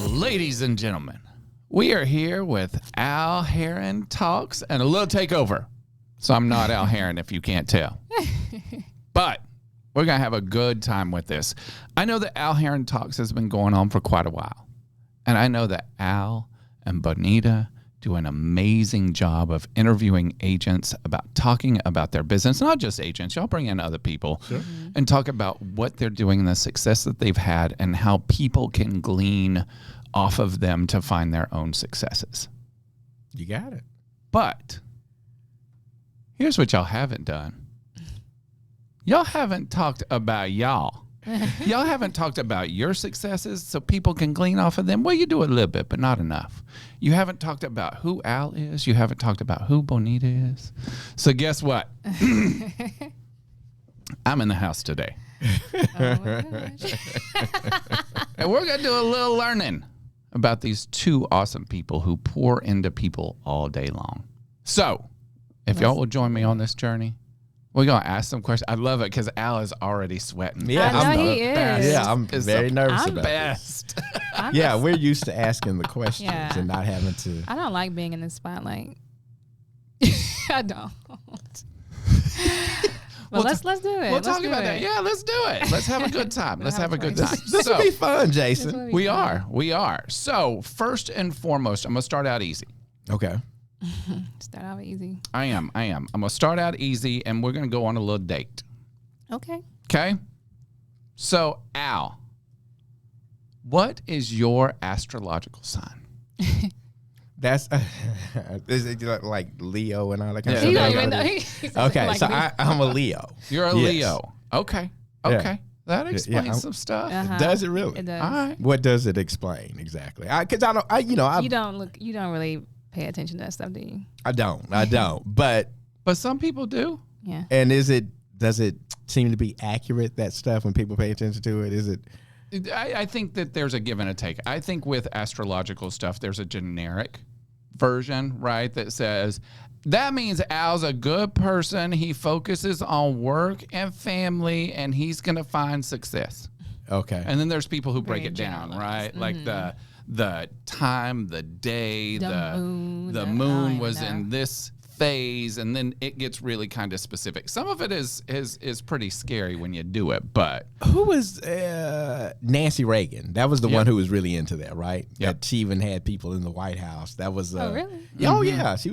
Ladies and gentlemen, we are here with Al Heron Talks and a little takeover. So I'm not Al Heron if you can't tell. But we're going to have a good time with this. I know that Al Heron Talks has been going on for quite a while. And I know that Al and Bonita do an amazing job of interviewing agents about talking about their business. Not just agents. Y'all bring in other people and talk about what they're doing and the success that they've had and how people can glean off of them to find their own successes. You got it. But here's what y'all haven't done. Y'all haven't talked about y'all. Y'all haven't talked about your successes so people can glean off of them. Well, you do a little bit, but not enough. You haven't talked about who Al is. You haven't talked about who Bonita is. So guess what? I'm in the house today. And we're going to do a little learning about these two awesome people who pour into people all day long. So if y'all will join me on this journey, we're going to ask some questions. I love it because Al is already sweating. Yeah, I'm very nervous about best. this. Yeah, we're used to asking the questions and not having to. I don't like being in the spotlight. I don't. Well, let's do it. We'll talk about that. Yeah, let's do it. Let's have a good time. Let's have a good time. This will be fun, Jason. We are. So first and foremost, I'm going to start out easy. Okay. Start out easy. I am. I'm going to start out easy, and we're going to go on a little date. Okay. Okay? So, Al, what is your astrological sign? That's is it like Leo and all that kind of He stuff? don't even know. Okay, Like so Leo. I'm a Leo. You're a Leo. Okay. Yeah. That explains some stuff. Does it really? It does. All right. What does it explain exactly? Because You don't really pay attention to that stuff, do you? I don't. But some people do. Yeah. and does it seem to be accurate, that stuff, when people pay attention to it? Is it? I think that there's a give and a take. I think with astrological stuff, there's a generic version, right, that says that means Al's a good person. He focuses on work and family, and he's going to find success. Okay. And then there's people who break Very it down, generalized. right? Like the time, the day, the moon was in this phase, and then it gets really kind of specific. Some of it is pretty scary when you do it, but Who was Nancy Reagan? That was the one who was really into that, right? Yep. That she even had people in the White House. That was Oh, really? Oh yeah, she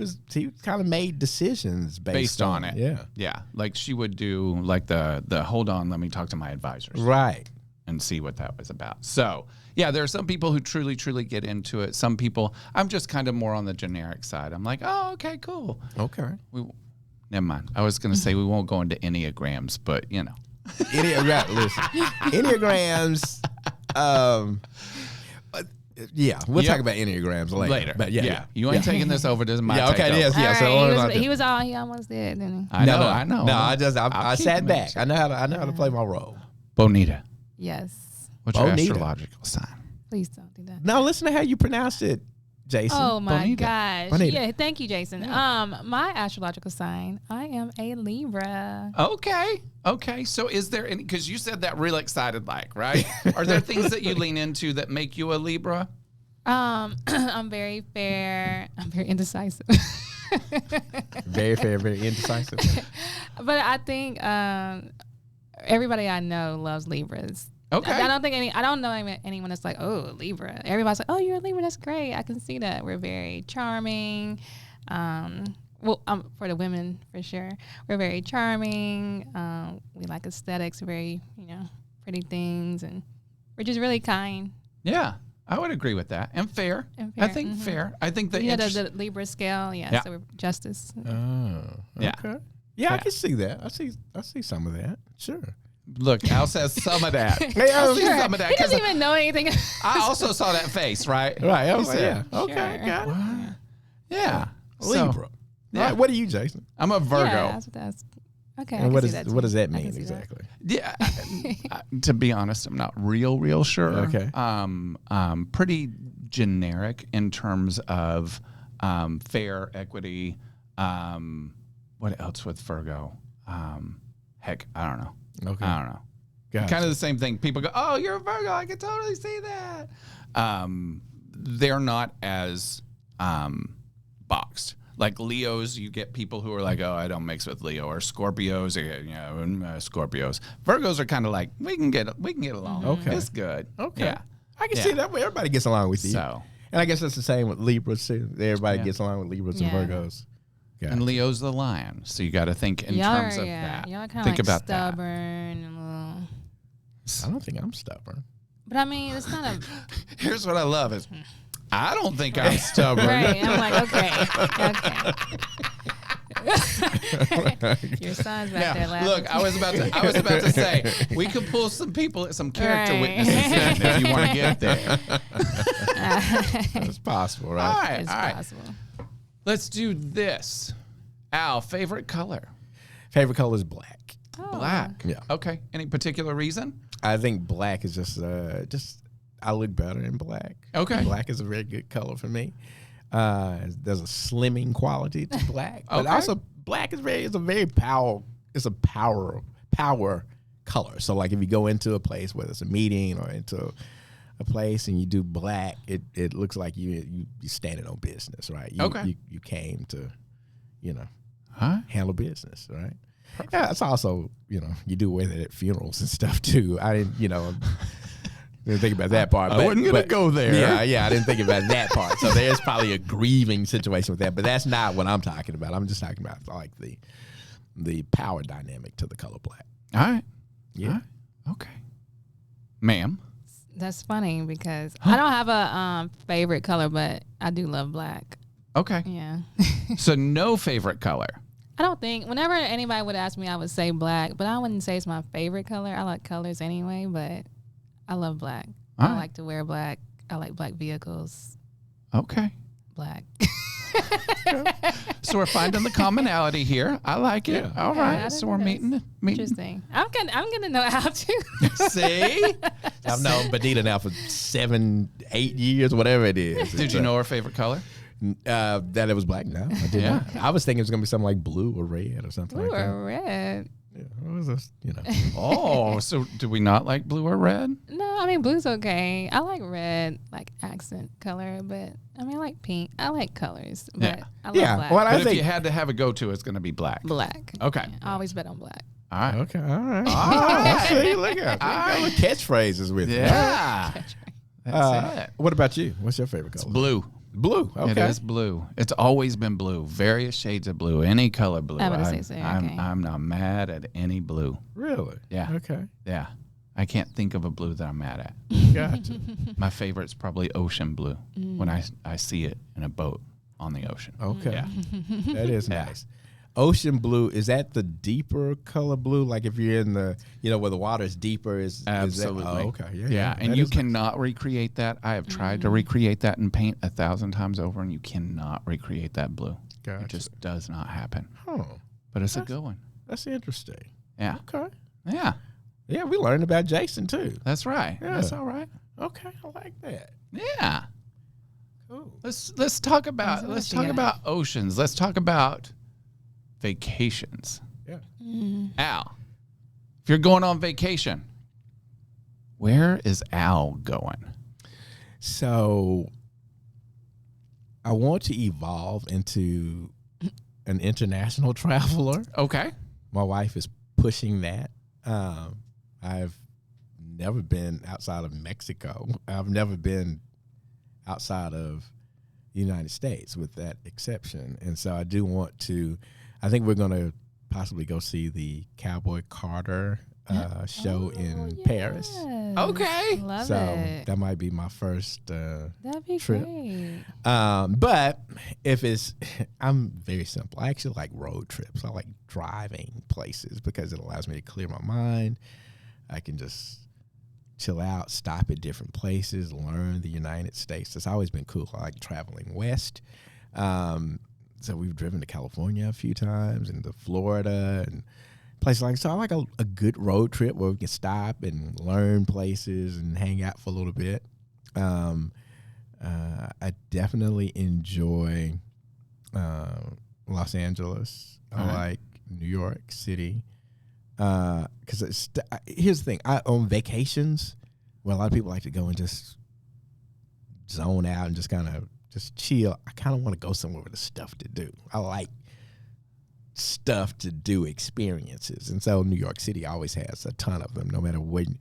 kind of made decisions based on it. Yeah. Like she would do like the hold on, let me talk to my advisors. Right. And see what that was about. So, yeah, there are some people who truly, truly get into it. Some people, I'm just kind of more on the generic side. I'm like, oh, okay, cool. Okay. Never mind. I was going to say we won't go into Enneagrams, but, you know. Listen, Enneagrams, yeah, we'll talk about Enneagrams later. But yeah. You ain't taking this over. This is my okay, takeover. yes, yeah. All right, he almost did, didn't he? I know. No, I keep sat it back. I know how to play my role. Bonita, Yes. what's your Bonita. astrological sign? Please don't do that. Now listen to how you pronounce it, Jason. Oh my Bonita. gosh. Bonita. Yeah, thank you, Jason. My astrological sign, I am a Libra. Okay. So is there any, because you said that real excited like, right? Are there things that you lean into that make you a Libra? I'm very fair. I'm very indecisive. Very fair, very indecisive. But I think everybody I know loves Libras. Okay. I don't know anyone that's like, oh, Libra. Everybody's like, oh, you're a Libra. That's great. I can see that. We're very charming. For the women, for sure. We're very charming. We like aesthetics, very, pretty things. And we're just really kind. Yeah, I would agree with that. And fair. I think fair. I think that the Libra scale. Yeah. So we're justice. Oh, Yeah. okay. Yeah, I can see that. I see some of that. Sure. Look, Al says some of that. Sure. Some of that. He doesn't even know anything. I also saw that face, right? Right. I was like, said, yeah. Okay. Sure. Got it. Yeah. Libra. Yeah. Right. What are you, Jason? I'm a Virgo. Yeah, that's okay. And what does that mean exactly? Yeah. To be honest, I'm not real sure. Okay. Pretty generic in terms of fair, equity. What else with Virgo? Heck, I don't know. Okay. I don't know. Gotcha. Kind of the same thing. People go, "Oh, you're a Virgo. I can totally see that." They're not as boxed. Like Leos, you get people who are like, "Oh, I don't mix with Leo," or Scorpios, Scorpios. Virgos are kind of like, we can get along. Okay. It's good. Okay. Yeah. I can see that. Everybody gets along with you. So, And I guess that's the same with Libras too. Everybody Yeah. gets along with Libras Yeah. and Virgos. Gotcha. and Leo's the lion, so you got to think in Y'all terms are, of that. Y'all kind of Think like about stubborn and a little. I don't think I'm stubborn. But I mean, it's kind of that. Here's what I love is, I don't think I'm stubborn. right. I'm like, okay. Your son's back there Now, laughing. look, I was about to say we could pull some character Right. witnesses in if you want to get there. It's possible, right? All right, It's all right. possible. Let's do this. Al, favorite color? Favorite color is black. Oh. Black. Yeah. Okay. Any particular reason? I think black is just I look better in black. Okay. Black is a very good color for me. There's a slimming quality to black, but Okay. also black is a power color. So like if you go into a place, whether it's a meeting or into a place and you do black, it looks like you standing on business, right? You came to, Huh? handle business, right? Yeah, it's also, you do wear that at funerals and stuff too. I didn't think about that part. I wasn't gonna go there. Yeah, I didn't think about that part. So there's probably a grieving situation with that, but that's not what I'm talking about. I'm just talking about like the power dynamic to the color black. All right. Yeah. All right. Okay. Ma'am. That's funny because I don't have a favorite color, but I do love black. Okay. Yeah. So no favorite color. I don't think whenever anybody would ask me, I would say black, but I wouldn't say it's my favorite color. I like colors anyway, but I love black. All I right. like to wear black. I like black vehicles. Okay. Black. So we're finding the commonality here. I like it. Yeah. All Yeah, I right. didn't So we're know meeting. Interesting. I'm gonna know how to. See? I've known Benita now for 7, 8 years, whatever it is. Did you know her favorite color? That it was black? No, I did Yeah. not. I was thinking it was gonna be something like blue or red or something Blue like that. or red? Yeah, it was just, Oh, so do we not like blue or red? No, I mean blue's okay. I like red, like accent color, but I mean I like pink. I like colors, but Yeah. I love Yeah, black. well, But I if think you had to have a go-to, it's going to be black. Black. Okay. Yeah, I always bet on black. All right. okay, all right. All right. See, look at that. Catchphrases with you. Yeah. That's it. What about you? What's your favorite color? Blue. Blue. Okay. It is blue. It's always been blue. Various shades of blue. Any color blue. I would say so, okay. I'm not mad at any blue. Really? Yeah. Okay. Yeah. I can't think of a blue that I'm mad at. Gotcha. My favorite's probably ocean blue when I see it in a boat on the ocean. Okay. Yeah. That is Yeah. nice. Ocean blue, is that the deeper color blue? Like if you're in the, where the water is deeper, is Absolutely. that, oh, okay. Yeah. Yeah, and That you is nice. cannot recreate that. I have tried to recreate that in paint 1,000 times over, and you cannot recreate that blue. Gotcha. It just does not happen. Huh. But it's a good one. That's interesting. Yeah. Okay. Yeah. Yeah, we learned about Jason too. That's right. Yeah. That's all right. Okay, I like that. Yeah. Cool. Let's talk about what let's you talk got. about oceans. Let's talk about vacations. Yeah. Al, if you're going on vacation, where is Al going? So I want to evolve into an international traveler. Okay. My wife is pushing that. I've never been outside of Mexico. I've never been outside of the United States with that exception. And so I do want to, I think we're going to possibly go see the Cowboy Carter show in Paris. Okay. Love So it. that might be my first That'd be trip. great. but if it's, I'm very simple. I actually like road trips. I like driving places because it allows me to clear my mind. I can just chill out, stop at different places, learn the United States. That's always been cool. I like traveling west. So we've driven to California a few times and to Florida and places like, so I like a good road trip where we can stop and learn places and hang out for a little bit. I definitely enjoy Los Angeles. I like New York City. Because here's the thing. On vacations, where a lot of people like to go and just zone out and just kind of just chill, I kind of want to go somewhere with stuff to do. I like stuff to do, experiences. And so New York City always has a ton of them, no matter when,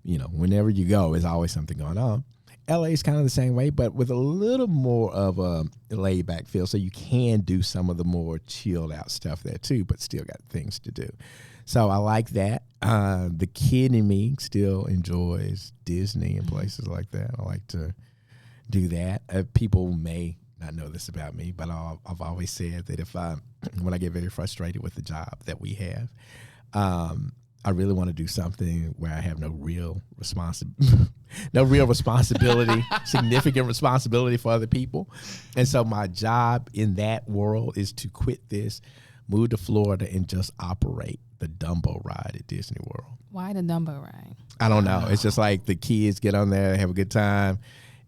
whenever you go, there's always something going on. LA is kind of the same way, but with a little more of a laid back feel. So you can do some of the more chilled out stuff there too, but still got things to do. So I like that. The kid in me still enjoys Disney and places like that. I like to do that. People may not know this about me, but I've always said that when I get very frustrated with the job that we have, I really want to do something where I have no real responsibility, significant responsibility for other people. And so my job in that world is to quit this, move to Florida, and just operate the Dumbo ride at Disney World. Why the Dumbo ride? I don't know. It's just like the kids get on there, have a good time.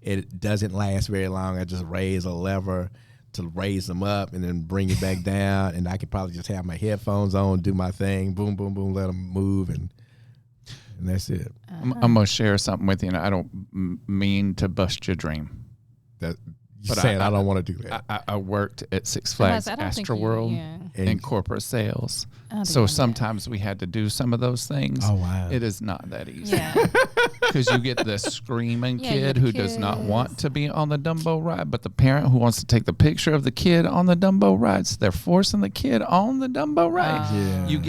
It doesn't last very long. I just raise a lever to raise them up and then bring it back down, and I could probably just have my headphones on, do my thing, boom, boom, boom, let them move, and that's it. I'm going to share something with you, and I don't mean to bust your dream. But I don't want to do that. I worked at Six Flags Astroworld in corporate sales. So sometimes we had to do some of those things. Oh, wow. It is not that easy. Because you get the screaming kid who does not want to be on the Dumbo ride, but the parent who wants to take the picture of the kid on the Dumbo ride, so they're forcing the kid on the Dumbo ride. You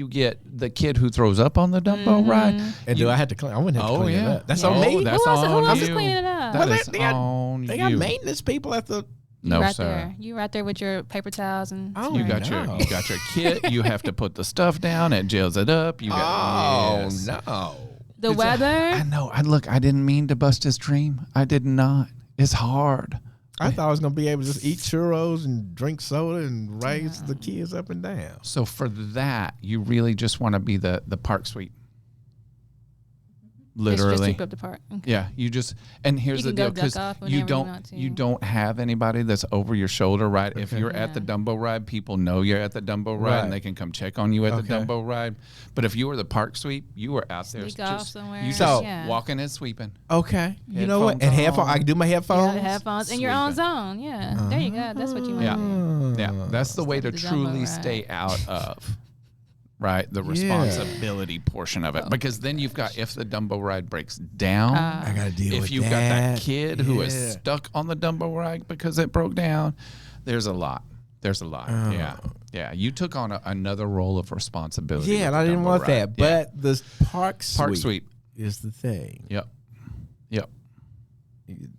get the kid who throws up on the Dumbo ride. And do I have to clean? I wouldn't have to clean it up. That's on me. That's on you. Who else is cleaning it up? That is on you. They got maintenance people at the... No, right sir. There. You right there with your paper towels and. Oh, you got your kit. You have to put the stuff down. It gels it up. You got. No. The weather. I know. I didn't mean to bust his dream. I did not. It's hard. I thought I was gonna be able to just eat churros and drink soda and raise the kids up and down. So for that, you really just want to be the park suite. Literally. Just sweep up the park. Okay. Yeah, you just, and here's the deal, because you don't have anybody that's over your shoulder, right? If you're at the Dumbo ride, people know you're at the Dumbo ride, and they can come check on you at the Dumbo ride. But if you were the park sweep, you were out there just walking and sweeping. Okay, you know what? And headphones, I can do my headphones. Yeah, headphones in your own zone. Yeah, there you go. That's what you want to do. Yeah, that's the way to truly stay out of. Right, the responsibility portion of it, because then you've got, if the Dumbo ride breaks down, I gotta deal with that. If you've got that kid who is stuck on the Dumbo ride because it broke down, there's a lot. Yeah. You took on another role of responsibility. Yeah, and I didn't want that, but the park suite is the thing. Yep.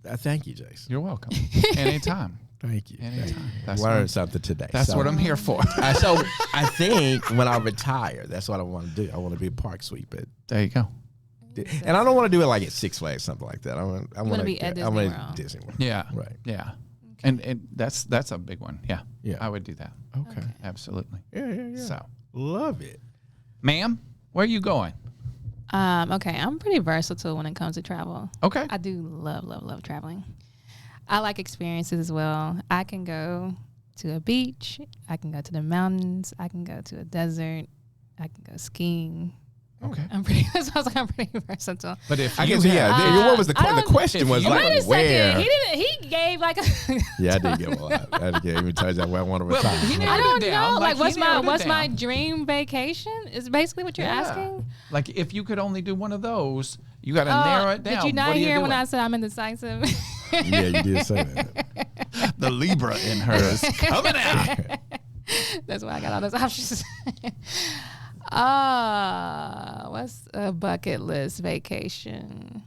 Thank you, Jason. You're welcome. Anytime. Thank you. Anytime. Learned something today. That's what I'm here for. So I think when I retire, that's what I want to do. I want to be a park sweep. There you go. And I don't want to do it like at Six Flags, something like that. I want to be at Disney World. Disney World. Yeah. Right. Yeah. Okay. And that's a big one. Yeah. I would do that. Okay. Absolutely. Yeah. So love it. Ma'am, where are you going? Okay, I'm pretty versatile when it comes to travel. Okay. I do love traveling. I like experiences as well. I can go to a beach. I can go to the mountains. I can go to a desert. I can go skiing. Okay. I'm pretty versatile. But if I guess what was the question was like wait a where? Second. He gave like a Yeah, I did give a lot. I did even tell you where I want to retire. I don't know. Like what's my dream vacation? Is basically what you're asking. Like if you could only do one of those, you got to narrow it down. Did you not hear when I said I'm indecisive? Yeah, you did say that. The Libra in her is coming out. That's why I got all those options. What's a bucket list vacation?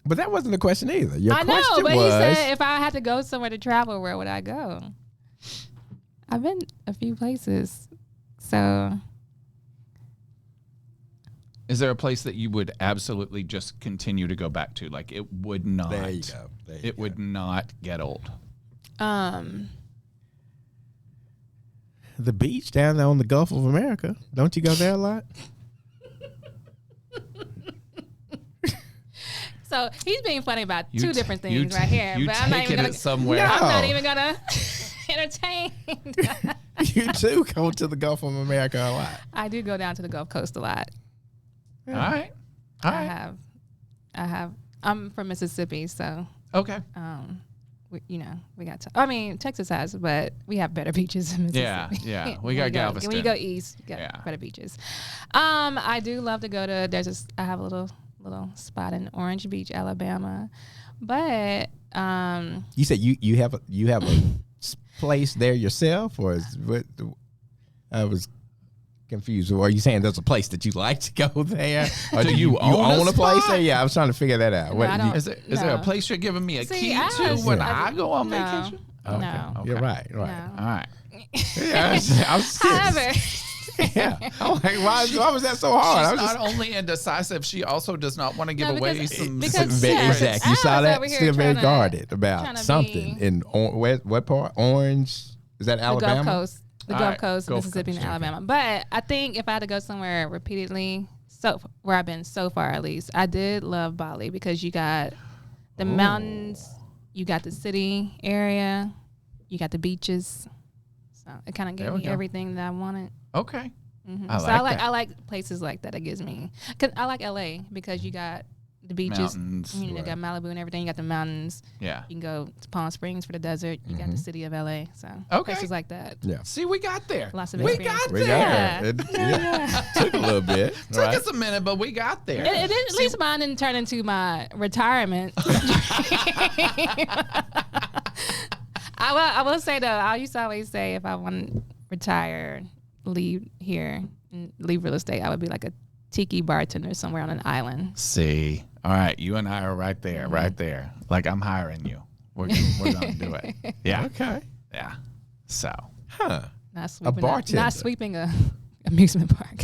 But that wasn't the question either. Your I know, question but was, he said if I had to go somewhere to travel, where would I go? I've been a few places, so. Is there a place that you would absolutely just continue to go back to? Like it would not. There you go. It would not get old. The beach down there on the Gulf of America. Don't you go there a lot? So he's being funny about two different things right here. You but I'm not even gonna somewhere. I'm not even gonna entertain. You too go to the Gulf of America a lot. I do go down to the Gulf Coast a lot. All right. All right. I have. I'm from Mississippi, so Okay. we got. I mean, Texas has, but we have better beaches in Mississippi. Yeah. We got Galveston. When you go east, you got better beaches. I do love to go to. I have a little spot in Orange Beach, Alabama, but You said you have a place there yourself, or is what? I was confused. Or are you saying there's a place that you like to go there? Or Do you own a place spot? there? Yeah, I was trying to figure that out. No, I don't. Is there a place you're giving me a key I to was- when I I go on no. vacation? No. Okay. You're right. No. All right. Yeah, I was serious. However, Yeah. I'm like, why was that so hard? I She's was not only indecisive, she also does not want to give No, away because- some. because- Very yeah, exact. You I saw was that? over here Still very tryna- guarded tryna about something be- in what part? Orange? Is that the Alabama? Gulf Coast, All Gulf right, Coast, Gulf Mississippi, Coast, and Alabama. But I think if I had to go somewhere repeatedly, so where I've been so far at least, I did love Bali because you got the mountains, you got the city area, you got the beaches. So it kind of There gave we me go. everything that I wanted. Okay. Mhm. I So like that. I like places like that. It gives me, cause I like LA because you got the beaches, Mountains. you Right. got Malibu and everything. You got the mountains. Yeah. You can go to Palm Springs for the desert. You got the city of LA. So Okay. places like that. Yeah. See, we got there. Lots of we experience. got We there. got there. Yeah. Took a little bit. Took right? us a minute, but we got there. It didn't, at least mine didn't turn into my retirement. I will say though, I used to always say if I want to retire, leave here, and leave real estate, I would be like a tiki bartender somewhere on an island. See, all right, you and I are right there, right there. Like I'm hiring you. We're gonna do it. Yeah, Okay. yeah. So Huh. Not sweeping bartender. not sweeping a amusement park.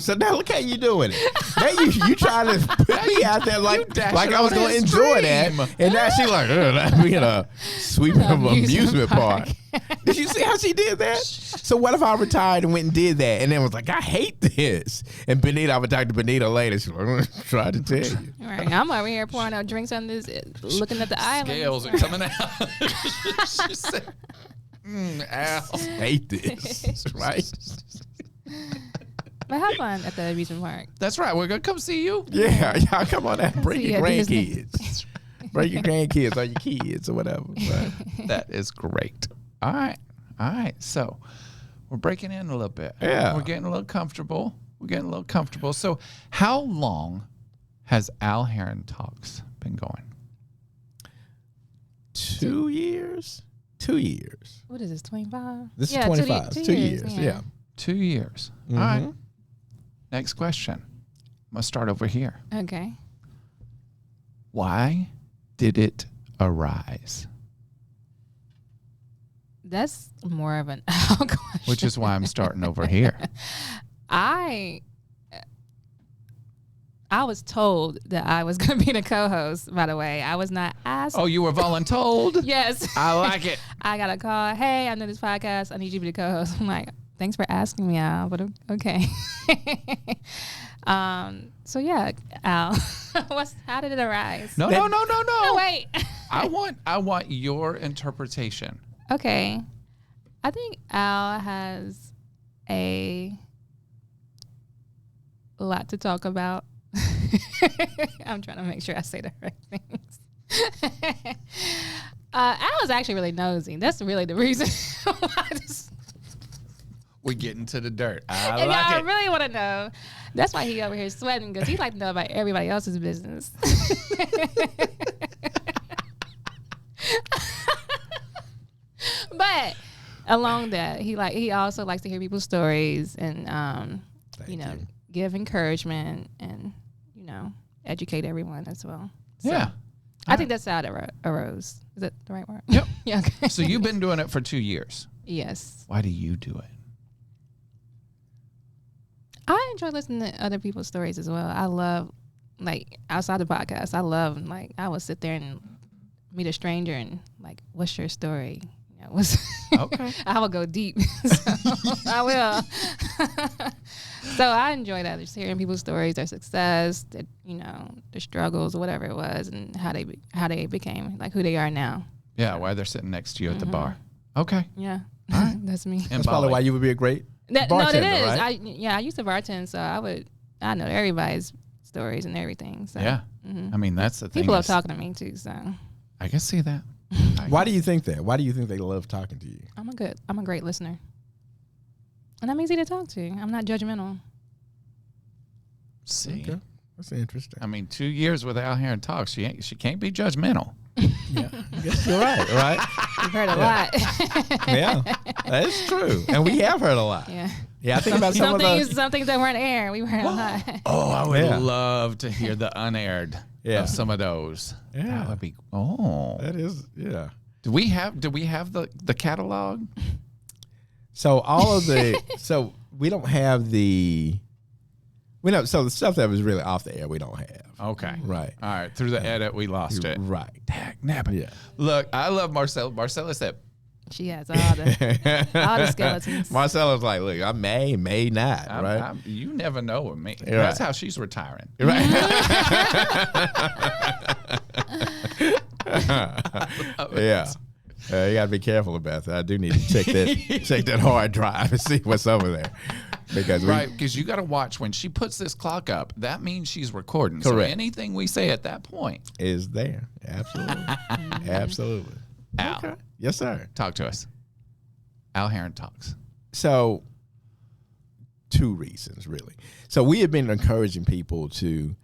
So now look how you doing it. Now you trying to put me out there like dashing I was on going to his enjoy dream. that. And now she like, I'm gonna sweep an amusement park. Park. Did you see how she did that? So what if I retired and went and did that and then was like, I hate this. And Benita, I would talk to Benita later. She's like, I'm gonna try to tell you. All right, I'm over here pouring out drinks on this, looking at the island. scales are coming out. She said, Al. Hate this. Right? But have fun at the amusement park. That's right. We're gonna come see you. Yeah, y'all come on out. Bring See your you at Disney. grandkids. Bring your grandkids or your kids or whatever. Right. That is great. All right. So we're breaking in a little bit. Yeah. We're getting a little comfortable. So how long has Al Heron Talks been going? 2 years? 2 years. What is this, 25? This is Yeah, 25. 2 years. Yeah. 2 years. All right. Next question. I'm gonna start over here. Okay. Why did it arise? That's more of an Al question. Which is why I'm starting over here. I was told that I was going to be the co-host, by the way. I was not asked. Oh, you were voluntold? Yes. I like it. I got a call. Hey, I know this podcast. I need you to be the co-host. I'm like, thanks for asking me, Al, but okay. So yeah, Al, how did it arise? No. Oh, wait. I want your interpretation. Okay. I think Al has a lot to talk about. I'm trying to make sure I say the right things. Al is actually really nosy. That's really the reason why We're getting to the dirt. I and like y'all it. really want to know. That's why he over here sweating, because he like to know about everybody else's business. But along that, he also likes to hear people's stories and Thank you. give encouragement and educate everyone as well. So Yeah. I think that's how it arose. Is that the right word? Yep. Yeah. Okay. So you've been doing it for 2 years. Yes. Why do you do it? I enjoy listening to other people's stories as well. I love, like, outside the podcast, I will sit there and meet a stranger and, like, what's your story? Okay. I will go deep. So I will. So I enjoy that, just hearing people's stories, their success, their struggles, or whatever it was, and how they became, like, who they are now. Yeah, why they're sitting next to you at the bar. Okay. Yeah. That's me. And That's probably Bali. why you would be a great No, bartender, it is. right? I used to bartend, so I know everybody's stories and everything. So Yeah. I mean, that's the thing. people are is- talking to me too. So I can see that. Why do you think that? Why do you think they love talking to you? I'm a great listener, and I'm easy to talk to. I'm not judgmental. See, Okay. That's interesting. I mean, 2 years with Al Heron Talks, she can't be judgmental. Yeah, I guess you're right. You've heard a lot. Yeah, that's true, and we have heard a lot. Yeah. Yeah, I think about some Some things that weren't aired. We heard a lot. Oh, I would Yeah. love to hear the unaired Yeah. of some of those. Yeah. That would be. Oh, That is, yeah. do we have the catalog? So all of the, so we don't have the, so the stuff that was really off the air, we don't have. Okay. Right. All right. Through the edit, we lost it. Right. Dag nabbit. Yeah. Look, I love Marcella. Marcella said, She has all the skeletons. Marcella's like, look, I may not, right? you never know with me. Right. That's how she's retiring. Right. Yeah. You got to be careful about that. I do need to check that hard drive and see what's over there. Because Right, because you got to watch when she puts this clock up. That means she's recording. So Correct. anything we say at that point, is there. Absolutely. Absolutely. Al, Okay. Yes, sir. talk to us. Al Heron Talks. So, 2 reasons, really. So, we have been encouraging people to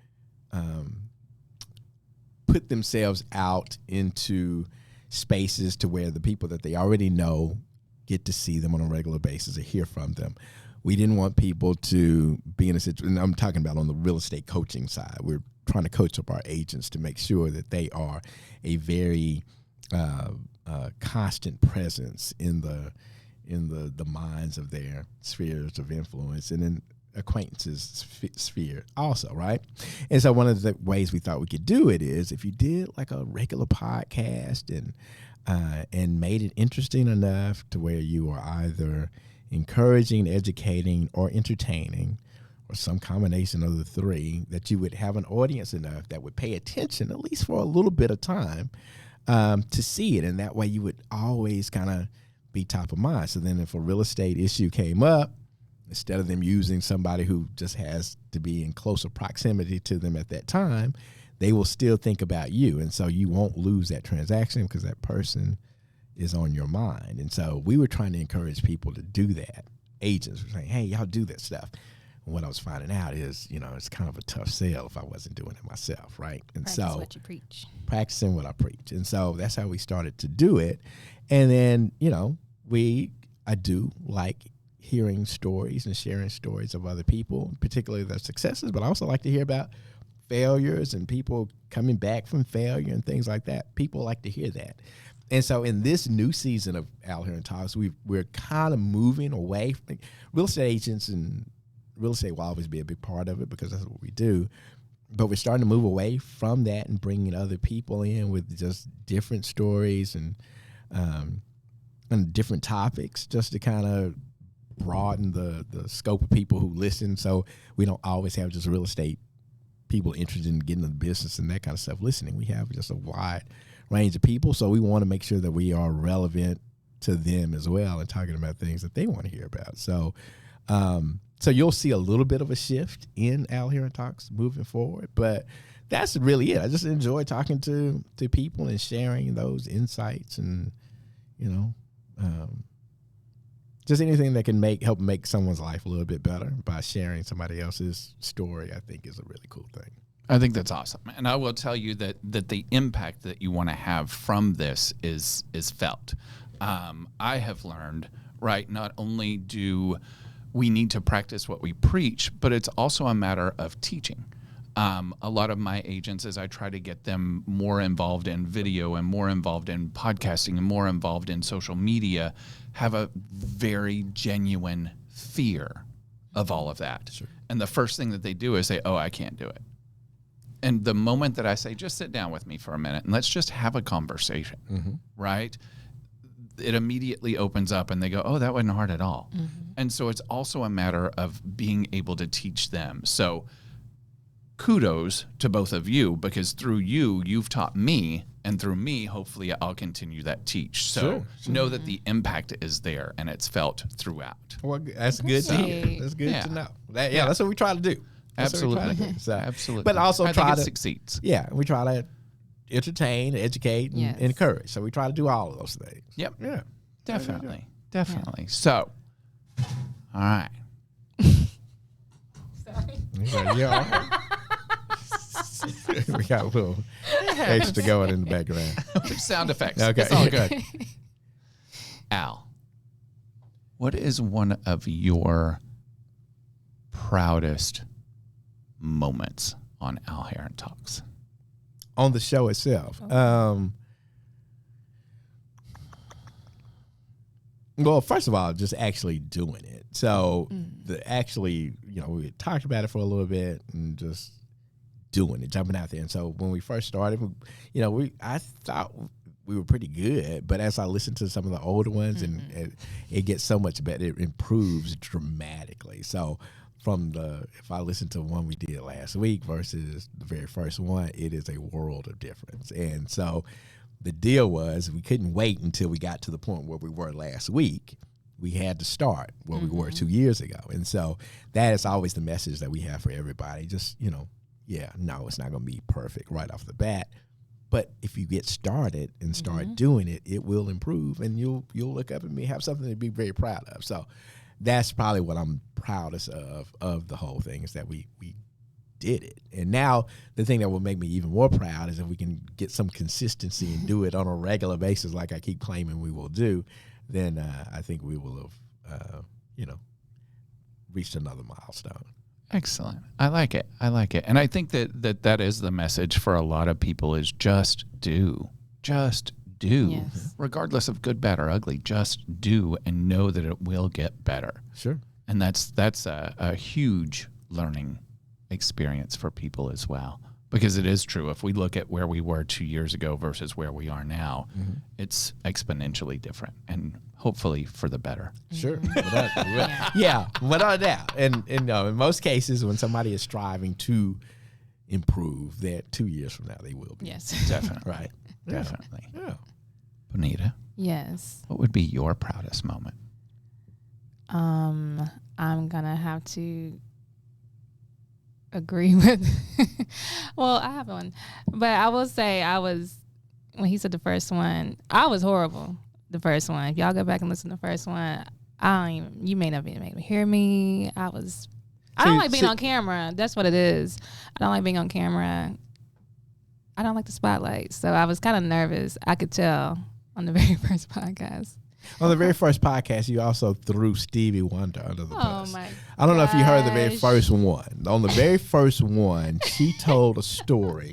put themselves out into spaces to where the people that they already know get to see them on a regular basis or hear from them. We didn't want people to be in a situation, and I'm talking about on the real estate coaching side. We're trying to coach up our agents to make sure that they are a very constant presence in the minds of their spheres of influence and in acquaintances sphere also, right? And so one of the ways we thought we could do it is if you did like a regular podcast and made it interesting enough to where you are either encouraging, educating, or entertaining, or some combination of the 3, that you would have an audience enough that would pay attention at least for a little bit of time to see it. And that way you would always kind of be top of mind. So then if a real estate issue came up, instead of them using somebody who just has to be in closer proximity to them at that time, they will still think about you. And so you won't lose that transaction because that person is on your mind. And so we were trying to encourage people to do that. Agents were saying, hey, y'all do that stuff. And what I was finding out is, it's kind of a tough sell if I wasn't doing it myself, right? And Practice what you preach. Practicing what I preach. And so that's how we started to do it. And then, I do like hearing stories and sharing stories of other people, particularly their successes, but I also like to hear about failures and people coming back from failure and things like that. People like to hear that. And so in this new season of Al Heron Talks, we're kind of moving away from real estate agents, and real estate will always be a big part of it because that's what we do. But we're starting to move away from that and bringing other people in with just different stories and different topics just to kind of broaden the scope of people who listen. So we don't always have just real estate people interested in getting into the business and that kind of stuff listening. We have just a wide range of people. So we want to make sure that we are relevant to them as well and talking about things that they want to hear about. So so you'll see a little bit of a shift in Al Heron Talks moving forward, but that's really it. I just enjoy talking to people and sharing those insights and, just anything that can help make someone's life a little bit better by sharing somebody else's story, I think is a really cool thing. I think that's awesome. And I will tell you that the impact that you want to have from this is felt. I have learned, right, not only do we need to practice what we preach, but it's also a matter of teaching. A lot of my agents, as I try to get them more involved in video and more involved in podcasting and more involved in social media, have a very genuine fear of all of that. Sure. And the first thing that they do is say, oh, I can't do it. And the moment that I say, just sit down with me for a minute and let's just have a conversation, right? It immediately opens up and they go, oh, that wasn't hard at all. And so it's also a matter of being able to teach them. So kudos to both of you, because through you, you've taught me And through me, hopefully I'll continue that teach. So know that the impact is there and it's felt throughout. Well, that's good to hear. That's good to know. That's what we try to do. Absolutely. So, Absolutely. But also I try think to it succeeds. Yeah, we try to entertain, educate, and encourage. So we try to do all of those things. Yep. Yeah. Definitely. Definitely. So, all right. Sorry. Yeah. We got a little extra going in the background. Sound effects. Okay. It's all good. Al, what is one of your proudest moments on Al Heron Talks? On the show itself. Well, first of all, just actually doing it. So we had talked about it for a little bit and just doing it, jumping out there. And so when we first started, I thought we were pretty good, but as I listened to some of the older ones, and it gets so much better, it improves dramatically. So if I listen to one we did last week versus the very first one, it is a world of difference. And so the deal was we couldn't wait until we got to the point where we were last week. We had to start where we were 2 years ago. And so that is always the message that we have for everybody. Just, it's not going to be perfect right off the bat. But if you get started and start doing it, it will improve, and you'll look up at me, have something to be very proud of. So that's probably what I'm proudest of the whole thing, is that we did it. And now the thing that will make me even more proud is if we can get some consistency and do it on a regular basis like I keep claiming we will do, then I think we will have, reached another milestone. Excellent. I like it. And I think that is the message for a lot of people, is just do. Just do. Yes. Regardless of good, bad, or ugly, just do and know that it will get better. Sure. And that's a huge learning experience for people as well. Because it is true. If we look at where we were 2 years ago versus where we are now, it's exponentially different, and hopefully for the better. Sure. Without doubt. And in most cases, when somebody is striving to improve, that 2 years from now they will be. Yes. Definitely. Right. Definitely. Yeah. Bonita, Yes. what would be your proudest moment? I'm gonna have to agree with well, I have one, but I will say when he said the first one, I was horrible the first one. If y'all go back and listen to the first one, you may not be able to hear me. I don't like being on camera. That's what it is. I don't like being on camera. I don't like the spotlight. So I was kind of nervous. I could tell on the very first podcast. On the very first podcast, you also threw Stevie Wonder under the bus. Oh my! I don't know if you heard the very first one. On the very first one, she told a story.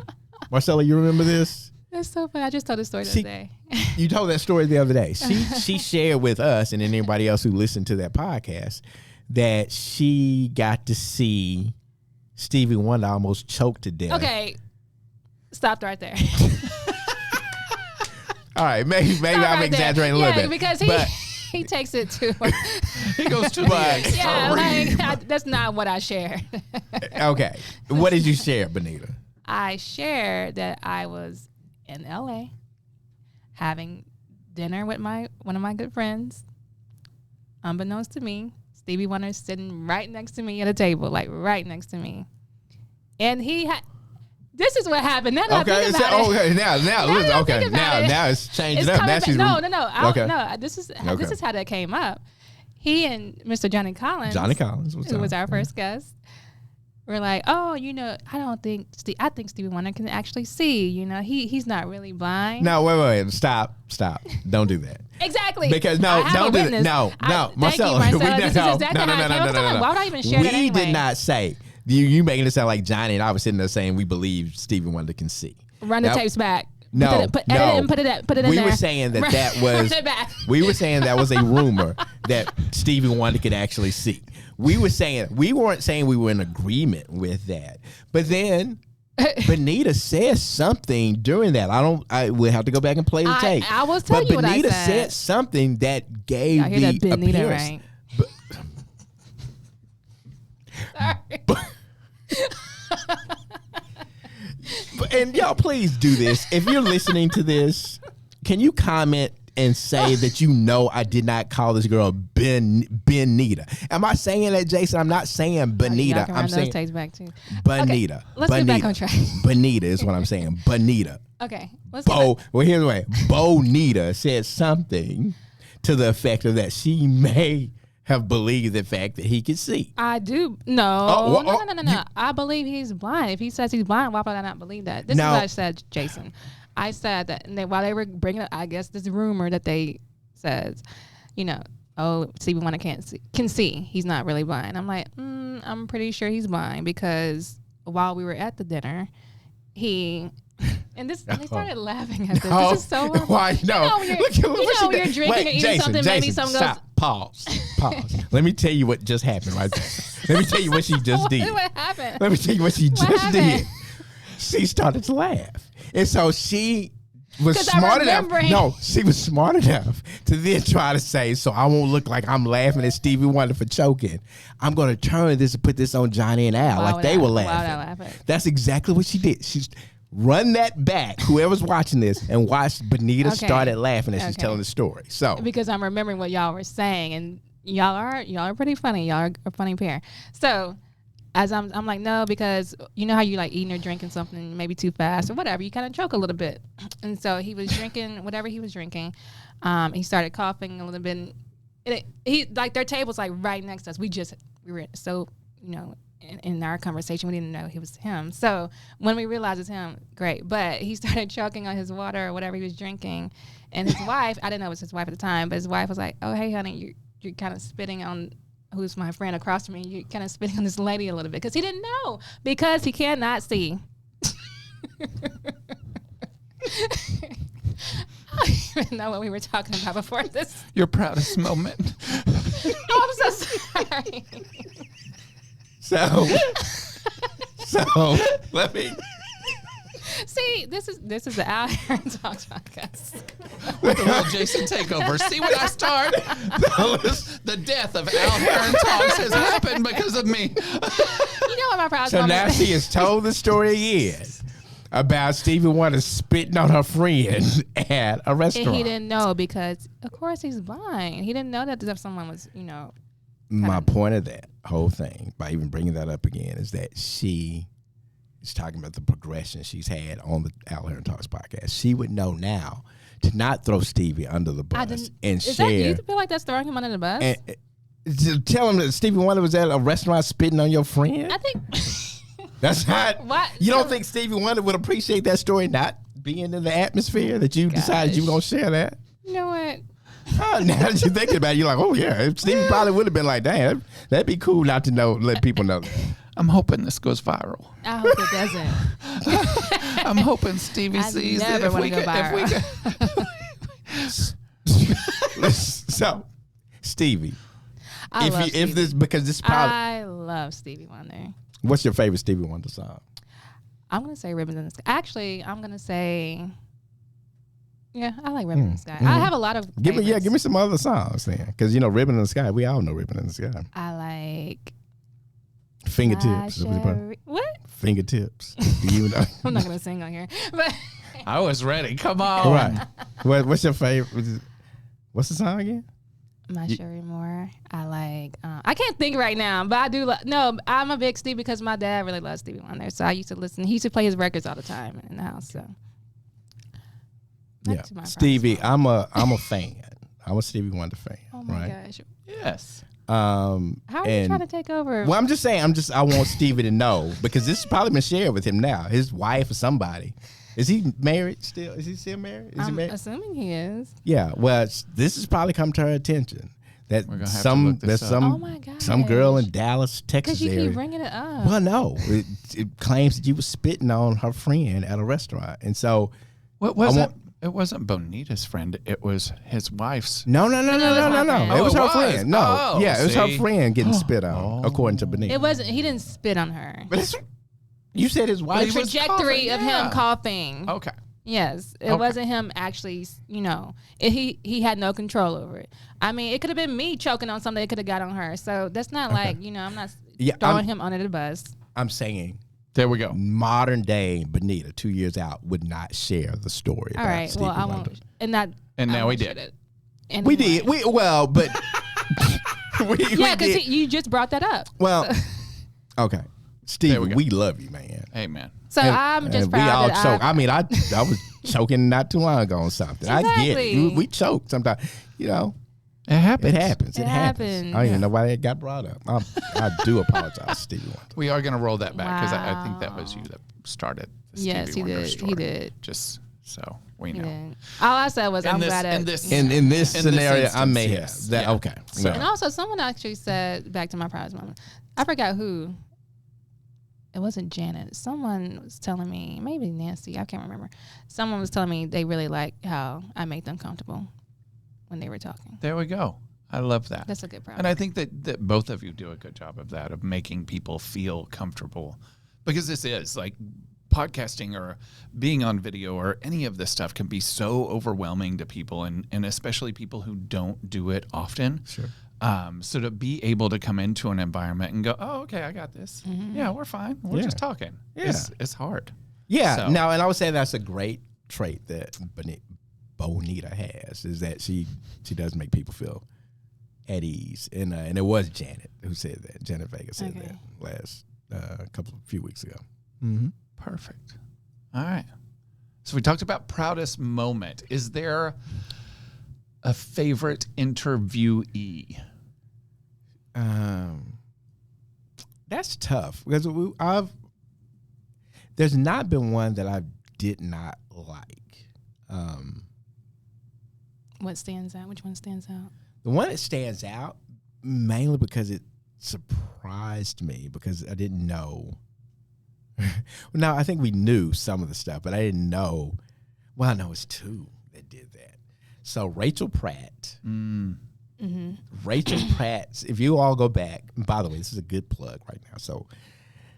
Marcella, you remember this? That's so funny. I just told the story the other day. You told that story the other day. She shared with us and anybody else who listened to that podcast that she got to see Stevie Wonder almost choke to death. Okay, stopped right there. All right, maybe I'm exaggerating a little bit. Because he takes it too. He goes too much. Yeah, that's not what I shared. Okay, what did you share, Bonita? I shared that I was in LA having dinner with one of my good friends. Unbeknownst to me, Stevie Wonder's sitting right next to me at a table, like right next to me, and he had. This is what happened. Now that I think about it. Now it's changing up. No. This is how that came up. He and Mr. Johnny Collins, who was our first guest, were like, I think Stevie Wonder can actually see. He's not really blind. No, wait, stop. Don't do that. Exactly. Because don't do that. No, Marcella. Thank you, Marcella. This is exactly how it came up. Why would I even share that anyway? We did not say. You making it sound like Johnny and I was sitting there saying we believe Stevie Wonder can see. Run the tapes back. No, put it in we there. were saying that was. We were saying that was a rumor that Stevie Wonder could actually see. We weren't saying we were in agreement with that. But then Bonita said something during that. We'll have to go back and play the tape. I will tell you what I said. Bonita said something that gave I hear that Bonita appearance. Right. But And y'all, please do this. If you're listening to this, can you comment and say that I did not call this girl Benita? Am I saying that, Jason? I'm not saying Benita. I'm saying takes back too. Bonita. Okay, let's get back on track. Bonita is what I'm saying. Bonita. Okay. Well, here's the way. Bonita said something to the effect of that she may have believed the fact that he could see. I do. No. No. I believe he's blind. If he says he's blind, why would I not believe that? This is what I said, Jason. I said that while they were bringing up, I guess this rumor that they says, Stevie Wonder can see. He's not really blind. I'm like, I'm pretty sure he's blind because while we were at the dinner, they started laughing at this. No. This is so why? No. When you're drinking and eating something, maybe something goes. Pause. Let me tell you what just happened right there. Let me tell you what she just did. What happened? Let me tell you what she just did. She started to laugh. And so she was smart enough. No, she was smart enough to then try to say, so I won't look like I'm laughing at Stevie Wonder for choking. I'm going to turn this and put this on Johnny and Al like they were laughing. That's exactly what she did. She's run that back, whoever's watching this, and watch Bonita started laughing as she's telling the story. So because I'm remembering what y'all were saying, and y'all are pretty funny. Y'all are a funny pair. So as I'm like, no, because you know how you like eating or drinking something maybe too fast or whatever, you kind of choke a little bit. And so he was drinking whatever he was drinking. He started coughing a little bit. And he like their table's like right next to us. We were so, in our conversation, we didn't know it was him. So when we realized it's him, great. But he started choking on his water or whatever he was drinking. And his wife, I didn't know it was his wife at the time, but his wife was like, oh, hey, honey, you're kind of spitting on who's my friend across from me. You're kind of spitting on this lady a little bit. Because he didn't know. Because he cannot see. I don't even know what we were talking about before this. Your proudest moment. Oh, I'm so sorry. So let me see. This is the Al Heron Talks podcast with the little Jason takeover. See when I start, the death of Al Heron Talks has happened because of me. You know what my proudest moment? So now is? she has told the story again about Stevie Wonder spitting on her friend at a restaurant. And he didn't know because, of course, he's blind. He didn't know that if someone was, My point of that whole thing, by even bringing that up again, is that she is talking about the progression she's had on the Al Heron Talks podcast. She would know now to not throw Stevie under the bus and share. You feel like that's throwing him under the bus? And tell him that Stevie Wonder was at a restaurant spitting on your friend? I think... That's not... What? You don't think Stevie Wonder would appreciate that story not being in the atmosphere that you decided you were going to share that? You know what? Now that you're thinking about it, you're like, oh, yeah. Stevie probably would have been like, damn, that'd be cool not to let people know that. I'm hoping this goes viral. I hope it doesn't. I'm hoping Stevie sees it. Never want to go viral. So, Stevie. I love Stevie Wonder. What's your favorite Stevie Wonder song? I'm going to say Ribbons in the Sky. Actually, I'm going to say... Yeah, I like Ribbon in the Sky. I have a lot of favorites. Give me some other songs then. Because, Ribbon in the Sky, we all know Ribbon in the Sky. I like... Fingertips. What? Fingertips. Do you know? I'm not going to sing on here. But I was ready. Come on. Right. What's your favorite? What's the song again? My Sherry Moore. I like... I can't think right now, but I do... No, I'm a big Stevie because my dad really loves Stevie Wonder. So I used to listen. He used to play his records all the time in the house, so... Yeah, Stevie, I'm a fan. I'm a Stevie Wonder fan. Oh my gosh! Yes. How are you trying to take over? Well, I'm just saying. I want Stevie to know because this has probably been shared with him now. His wife or somebody. Is he married still? Is he still married? Is he married? Assuming he is. Yeah. Well, this has probably come to her attention that some girl in Dallas, Texas area. Because you keep bringing it up. Well, no, it claims that you were spitting on her friend at a restaurant, and so what was it? It wasn't Bonita's friend. It was his wife's. No. It was her friend. No. It was her friend getting spit on, according to Bonita. It wasn't. He didn't spit on her. But you said his wife. The trajectory of him coughing. Okay. Yes. It wasn't him actually, he had no control over it. I mean, it could have been me choking on something that could have got on her. So that's not like, I'm not throwing him under the bus. I'm saying There we go. Modern day Benita, 2 years out, would not share the story. All about right. Stevie Well, I Wonder. won't. And that. And I now we won't did. share it. We Anyway. did. But Yeah, because you just brought that up. Well, okay, Stevie, There we go. we love you, man. Amen. So I'm just And we proud all that choke. I mean, I was choking not too long ago on something. I get it. Exactly. We choke sometimes. You know, It happens. it happens. It I happens. don't even know why it got brought up. I do apologize, Stevie Wonder. We are going to roll that back because I think that Wow. was you that started the Yes, Stevie he Wonder did. story. He did. Just so we He know. did. All I said was In I'm this- glad in that. this- In this In this scenario, I may have instance, that. yeah. Okay, So- And also, someone actually said, back to my proudest moment, I forgot who. It wasn't Janet. Someone was telling me, maybe Nancy, I can't remember. Someone was telling me they really like how I made them comfortable when they were talking. There we go. I love that. That's a good problem. And I think that both of you do a good job of that, of making people feel comfortable. Because this is like podcasting or being on video or any of this stuff can be so overwhelming to people and especially people who don't do it often. Sure. So to be able to come into an environment and go, oh, okay, I got this. Yeah, we're fine. We're just talking. Yeah. It's hard. Yeah. So- Now, and I would say that's a great trait that Bonita has, is that she does make people feel at ease. And it was Janet who said that. Janet Vega said Okay. that last few weeks ago. Perfect. All right. So we talked about proudest moment. Is there a favorite interviewee? That's tough because there's not been one that I did not like. What stands out? Which one stands out? The one that stands out mainly because it surprised me because I didn't know. Now, I think we knew some of the stuff, but I didn't know. Well, I know it's two that did that. So Rachel Pratt. Rachel Pratt, if you all go back, and by the way, this is a good plug right now. So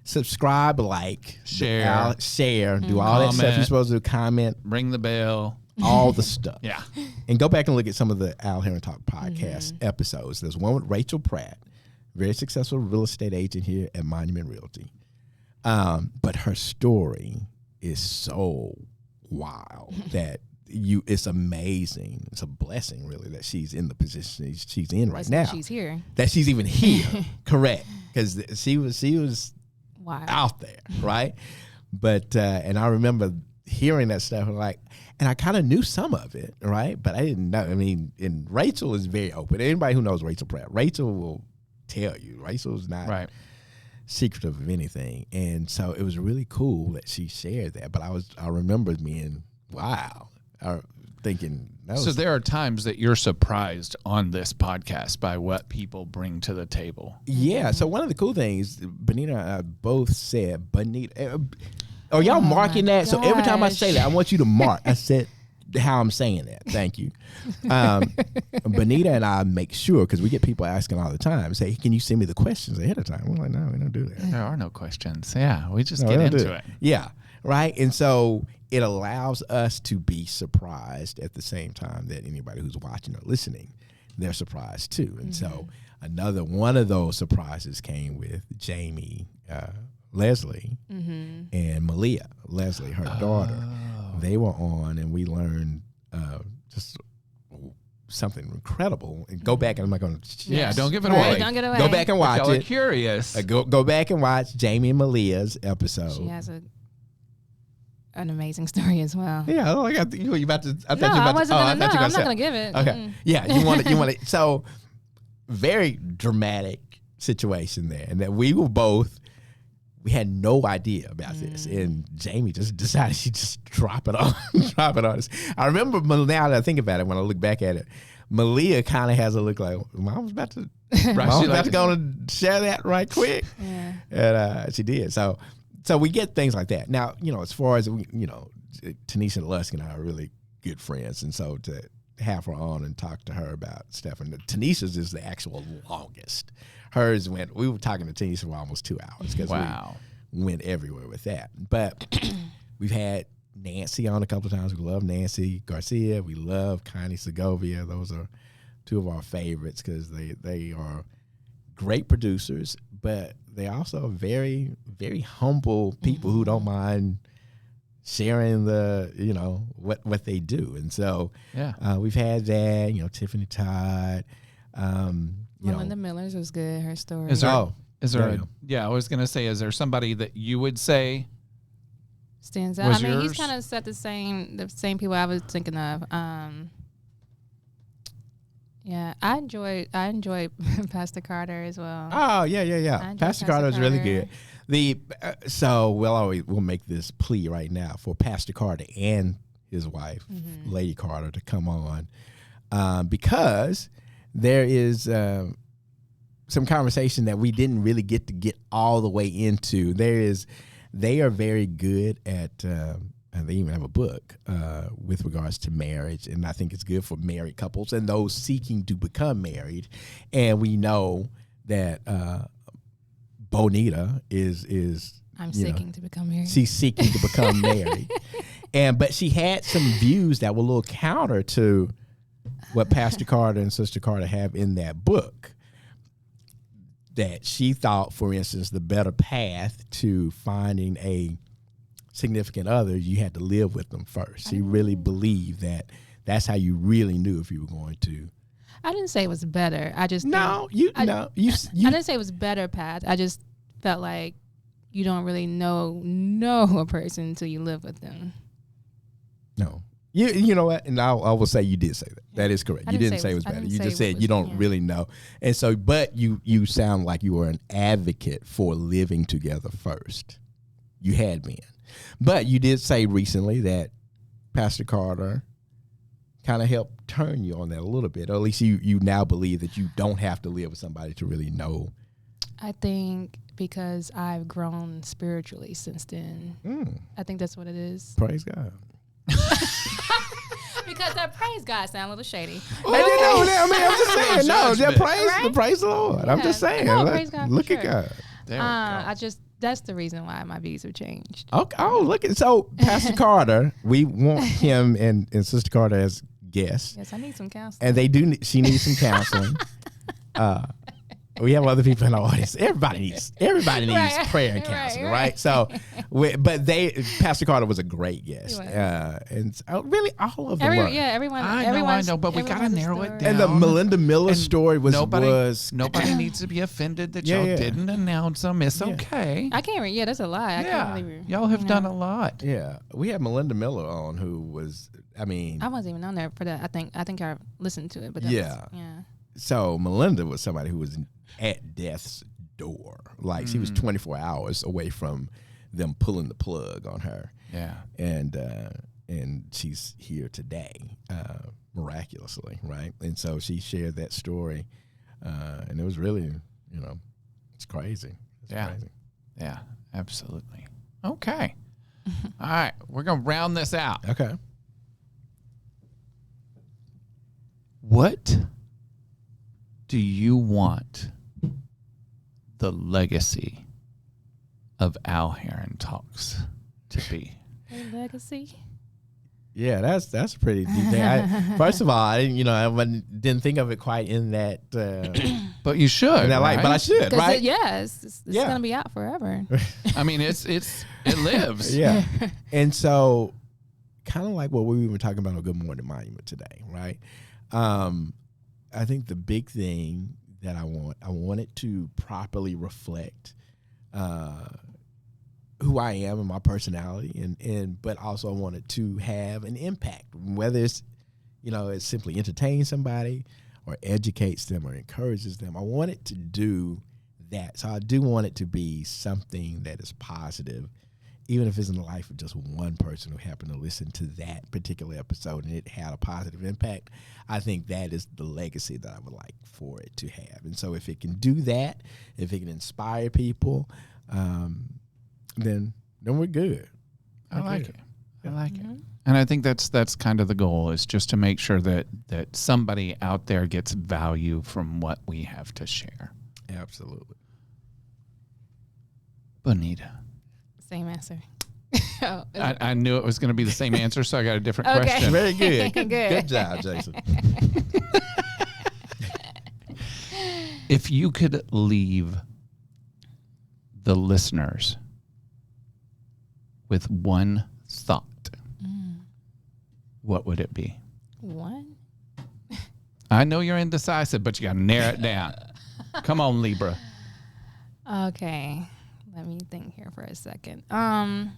subscribe, like, Share. share, do all that stuff Comment. you're supposed to do, comment, Ring the bell. all the stuff. Yeah. And go back and look at some of the Al Heron Talk podcast episodes. There's one with Rachel Pratt, very successful real estate agent here at Monument Realty. But her story is so wild that it's amazing. It's a blessing, really, that she's in the position she's in right now. She's here. That she's even here, correct? Because she was Wow. out there, right? But and I remember hearing that stuff and I kind of knew some of it, right? But I didn't know. I mean, and Rachel is very open. Anybody who knows Rachel Pratt, Rachel will tell you. Rachel's not Right. secretive of anything, and so it was really cool that she shared that. But I remember being wow, thinking. So there are times that you're surprised on this podcast by what people bring to the table. Yeah. So one of the cool things, Benita and I both said, Benita, are y'all marking my that? So every time I gosh. say that, I want you to mark. I said how I'm saying that. Thank you. Benita and I make sure, because we get people asking all the time, say, can you send me the questions ahead of time? We're like, no, we don't do that. There are no questions. Yeah, we just No, get we don't do into it. Yeah. Right. And so it allows us to be surprised at the same time that anybody who's watching or listening, they're surprised too. And so another one of those surprises came with Jamie Leslie and Malia Leslie, her daughter. They were on, and we learned just something incredible. And go back, and I'm not going to. Yeah, don't give it Right, away. don't get away. Go back and watch Y'all are it. curious. Go back and watch Jamie and Malia's episode. She has an amazing story as well. Yeah, oh, I got you about to. I thought No, you I about wasn't to. gonna. No, I thought you I'm were not gonna give it. Okay. Mm-mm. Yeah, you want to. So, very dramatic situation there, and that we had no idea about this, and Jamie just decided she just drop it on us. I remember now that I think about it, when I look back at it, Malia kind of has a look like Mom's about to. Mom's about to go and share that right quick, Yeah. and she did. So we get things like that. Now, as far as Tanisha Lusk and I are really good friends, and so to have her on and talk to her about stuff, and Tanisha's is the actual longest. Hers we were talking to Tanisha for almost 2 hours because Wow. we went everywhere with that. But we've had Nancy on a couple of times. We love Nancy Garcia. We love Connie Segovia. Those are two of our favorites because they are great producers, but they also are very, very humble people who don't mind sharing what they do. And so we've had that, Tiffany Todd. Melinda Miller's was good. Her story. I was going to say, is there somebody that you would say stands out? yours? He's kind of set the same people I was thinking of. Yeah, I enjoy Pastor Carter as well. Oh yeah. Pastor Carter is really good. We'll make this plea right now for Pastor Carter and his wife, Lady Carter, to come on, because there is some conversation that we didn't really get all the way into. They are very good at. They even have a book with regards to marriage, and I think it's good for married couples and those seeking to become married. And we know that Bonita is seeking to become married. She's seeking to become married, but she had some views that were a little counter to what Pastor Carter and Sister Carter have in that book. That she thought, for instance, the better path to finding a significant other, you had to live with them first. She really believed that that's how you really knew if you were going to. I didn't say it was better. I just I didn't say it was better path. I just felt like you don't really know a person until you live with them. No. You know what? And I will say you did say that. That is correct. You didn't say it was better. You just said you don't really know. And so, but you sound like you were an advocate for living together first. You had been. But you did say recently that Pastor Carter kind of helped turn you on that a little bit, or at least you now believe that you don't have to live with somebody to really know. I think because I've grown spiritually since then. I think that's what it is. Praise God. Because that praise God sound a little shady. Well, I'm just saying. No, that praise the Lord. Yeah. I'm just saying. No, praise God, look at God. There we go. That's the reason why my views have changed. Okay. Oh, look at Pastor Carter. We want him and Sister Carter as guests. Yes, I need some counseling. And she needs some counseling. We have other people in the audience. Everybody needs prayer and counseling, right? So, Pastor Carter was a great guest, and really all of them were. Yeah, everyone. I know, but we gotta narrow it down. And the Melinda Miller story was nobody needs to be offended that y'all didn't announce them. It's okay. I can't. Yeah, that's a lie. I can't really. Y'all have done a lot. Yeah, we had Melinda Miller on, who was. I wasn't even on there for that. I think I listened to it, but yeah. So Melinda was somebody who was at death's door. Like she was 24 hours away from them pulling the plug on her. Yeah. And she's here today, miraculously, right? And so she shared that story. And it was really, it's crazy. It's crazy. Yeah, absolutely. Okay. All right. We're going to round this out. Okay. What do you want the legacy of Al Heron Talks to be? A legacy? Yeah, that's a pretty deep thing. First of all, I didn't think of it quite in that. But you should. In that light, but I should, right? It's gonna be out forever. I mean, it lives. Yeah, and so kind of like what we were talking about on Good Morning Monument today, right? I think the big thing that I want it to properly reflect who I am and my personality, but also I want it to have an impact, whether it's it simply entertains somebody or educates them or encourages them. I want it to do that. So I do want it to be something that is positive, even if it's in the life of just one person who happened to listen to that particular episode and it had a positive impact. I think that is the legacy that I would like for it to have. And so if it can do that, if it can inspire people, then we're good. I like it. And I think that's kind of the goal, is just to make sure that somebody out there gets value from what we have to share. Absolutely. Bonita. Same answer. I knew it was going to be the same answer, so I got a different question. Very good. Good job, Jason. If you could leave the listeners with one thought, what would it be? One? I know you're indecisive, but you got to narrow it down. Come on, Libra. Okay. Let me think here for a second. I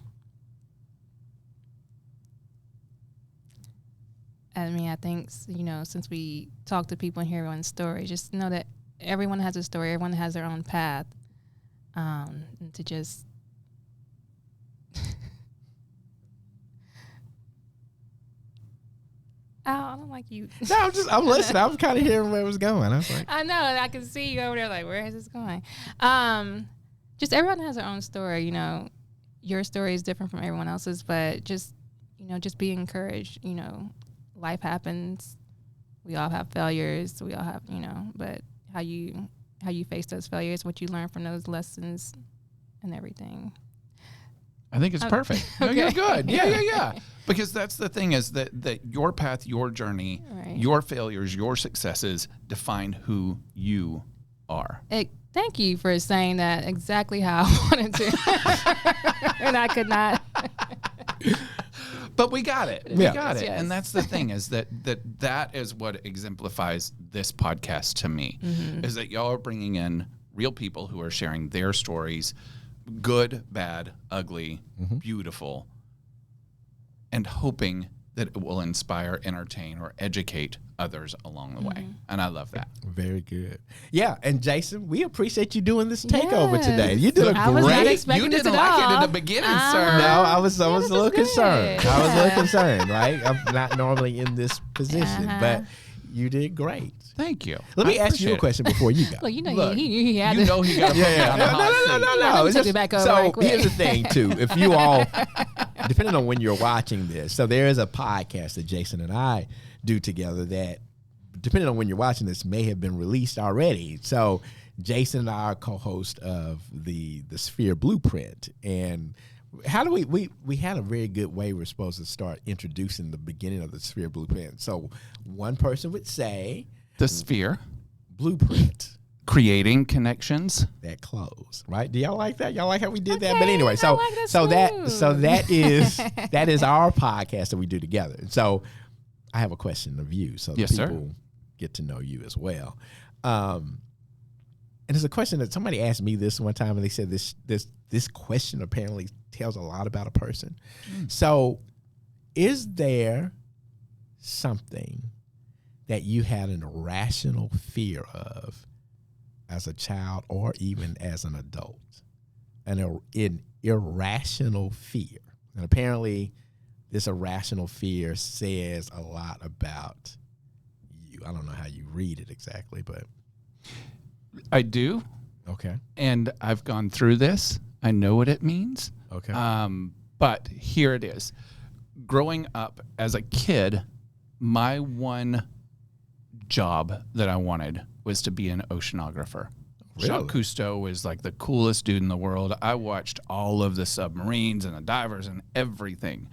think, since we talk to people and hear everyone's story, just know that everyone has a story. Everyone has their own path. And to just I don't like you. No, I'm listening. I'm kind of hearing where it was going. I was like, I know. I can see you over there like, where is this going? Just everyone has their own story. Your story is different from everyone else's, but just be encouraged. Life happens. We all have failures. We all have, but how you face those failures, what you learn from those lessons and everything. I think it's perfect. No, okay. you're good. Yeah. Because that's the thing is that your path, your journey, Right. your failures, your successes define who you are. Thank you for saying that exactly how I wanted to. And I could not. But we got it. Yeah. We got it. Yes. And that's the thing is that is what exemplifies this podcast to me, is that y'all are bringing in real people who are sharing their stories, good, bad, ugly, beautiful, and hoping that it will inspire, entertain, or educate others along the way. And I love that. very good. Yeah, and Jason, we appreciate you doing this takeover Yes. today. You did a I was not great. expecting You this didn't at like it in all. the beginning, Uh-huh. sir. No, I was a this little is concerned. good. I was a little Yeah. concerned, right? I'm not normally in this position, Uh-huh. but you did great. Thank you. Let me I ask you a appreciate it. question before you go. Look, Look, he had You to. know he got to put me on the hot seat. Let me It's take it back over so right quick. here's the thing, too. If you all, depending on when you're watching this, so there is a podcast that Jason and I do together that, depending on when you're watching this, may have been released already. So Jason and I are co-host of the Sphere Blueprint, and how do we had a very good way we're supposed to start introducing the beginning of the Sphere Blueprint. So one person would say The sphere, blueprint. creating connections. That close, right? Do y'all like that? Y'all like how we did that? Okay, But anyway, I so like that that is our podcast that we do together. And so I have a question of you, so Yes, that sir. people get to know you as well. And it's a question that somebody asked me this one time, and they said this question apparently tells a lot about a person. So, is there something that you had an irrational fear of as a child or even as an adult? An irrational fear. And apparently this irrational fear says a lot about you. I don't know how you read it exactly, but I do, okay. and I've gone through this. I know what it means. Okay. But here it is. Growing up as a kid, my one job that I wanted was to be an oceanographer. Really? Jacques Cousteau was like the coolest dude in the world. I watched all of the submarines and the divers and everything.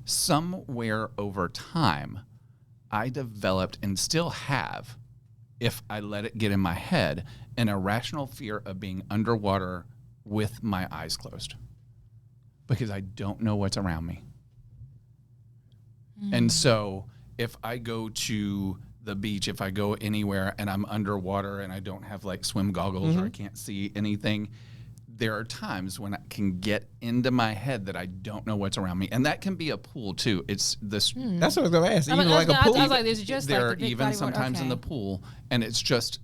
Somewhere over time, I developed and still have, if I let it get in my head, an irrational fear of being underwater with my eyes closed because I don't know what's around me. And so if I go to the beach, if I go anywhere and I'm underwater and I don't have like swim goggles or I can't see anything, there are times when I can get into my head that I don't know what's around me. And that can be a pool too. It's this. That's what I was going to ask. Even I like a pool. was like, there's just There like are the big even body water. sometimes in Okay. the pool, and it's just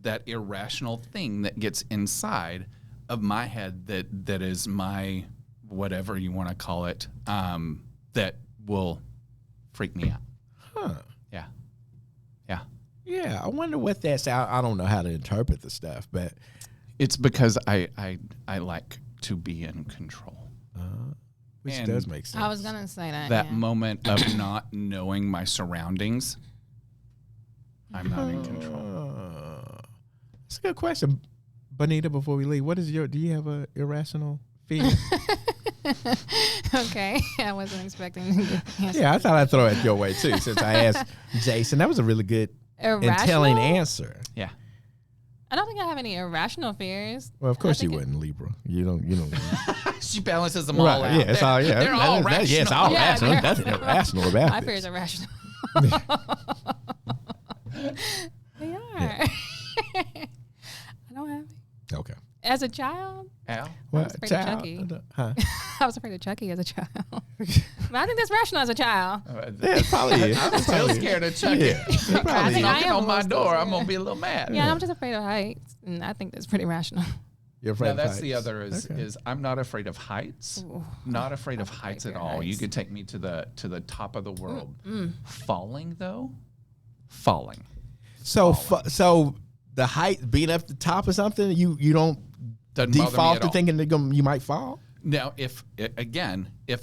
that irrational thing that gets inside of my head that is my whatever you want to call it, that will freak me out. Huh. Yeah. Yeah, I wonder what that's. I don't know how to interpret the stuff, but It's because I like to be in control. which And does make sense. I was gonna say that. That yeah. moment of not knowing my surroundings, I'm not in control. That's a good question, Bonita. Before we leave, do you have a irrational fear? Okay, I wasn't expecting to answer. Yeah, I thought I'd throw it your way too, since I asked Jason. That was a really good and telling answer. Yeah. I don't think I have any irrational fears. Well, of course you think wouldn't, Libra. You don't. She balances them all out. Yeah, it's all. Yeah, They're all rational. Yeah, it's all Yeah, rational. they're- There's nothing irrational about My this. fears are rational. They are. I don't have it. Okay. As a child, Al? Well, was afraid of Chucky. Huh? I was afraid of Chucky as a child. But I think that's rational as a child. Yeah, it probably is. I'm still scared of Chucky. Yeah, it I probably think is. I am Knocking on a my little door, scared. I'm gonna be a little mad. Yeah, I'm just afraid of heights, and I think that's pretty rational. You're afraid No, of that's heights. the other Okay. is I'm not afraid of heights. Ooh. Not afraid of heights at of all. You heights. could take me to the top of the world. Falling though, falling. So the height being up the top or something, you don't Doesn't bother me default at to all. thinking that you might fall. Now, if